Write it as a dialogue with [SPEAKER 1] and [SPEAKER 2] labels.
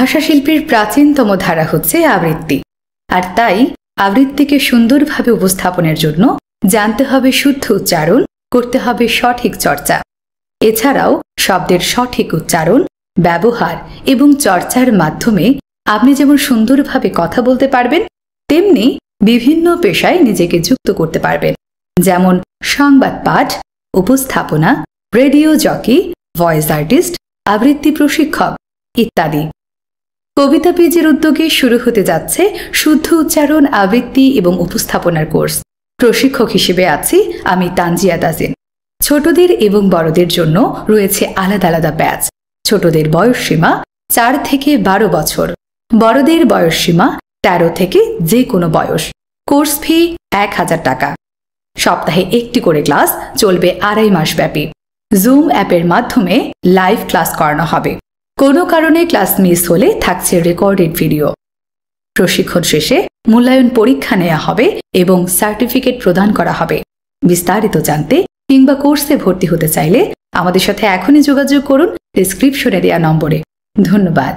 [SPEAKER 1] ভাষাশিল্পের প্রাচীনতম ধারা হচ্ছে আবৃত্তি। আর তাই আবৃত্তিকে সুন্দরভাবে উপস্থাপনের জন্য জানতে হবে শুদ্ধ উচ্চারণ, করতে হবে সঠিক চর্চা। এছাড়াও শব্দের সঠিক উচ্চারণ, ব্যবহার এবং চর্চার মাধ্যমে আপনি যেমন সুন্দরভাবে কথা বলতে পারবেন, তেমনি বিভিন্ন পেশায় নিজেকে যুক্ত করতে পারবেন, যেমন সংবাদ পাঠ, উপস্থাপনা, রেডিও জকি, ভয়েস আর্টিস্ট, আবৃত্তি প্রশিক্ষক ইত্যাদি। কবিতা পেজের উদ্যোগে শুরু হতে যাচ্ছে শুদ্ধ উচ্চারণ, আবৃত্তি এবং উপস্থাপনার কোর্স। প্রশিক্ষক হিসেবে আছি আমি তানজিয়া তাজিন। ছোটদের এবং বড়দের জন্য রয়েছে আলাদা আলাদা ব্যাচ। ছোটদের বয়সসীমা 4 থেকে 12 বছর, বড়দের বয়সসীমা 13 থেকে যে কোনো বয়স। কোর্স ফি 1000 টাকা। সপ্তাহে একটি করে ক্লাস চলবে 2.5 মাস ব্যাপী। জুম অ্যাপের মাধ্যমে লাইভ ক্লাস করানো হবে। কোনো কারণে ক্লাস মিস হলে থাকছে রেকর্ডেড ভিডিও। প্রশিক্ষণ শেষে মূল্যায়ন পরীক্ষা নেওয়া হবে এবং সার্টিফিকেট প্রদান করা হবে। বিস্তারিত জানতে কিংবা কোর্সে ভর্তি হতে চাইলে আমাদের সাথে এখনই যোগাযোগ করুন ডেসক্রিপশনে দেওয়া নম্বরে। ধন্যবাদ।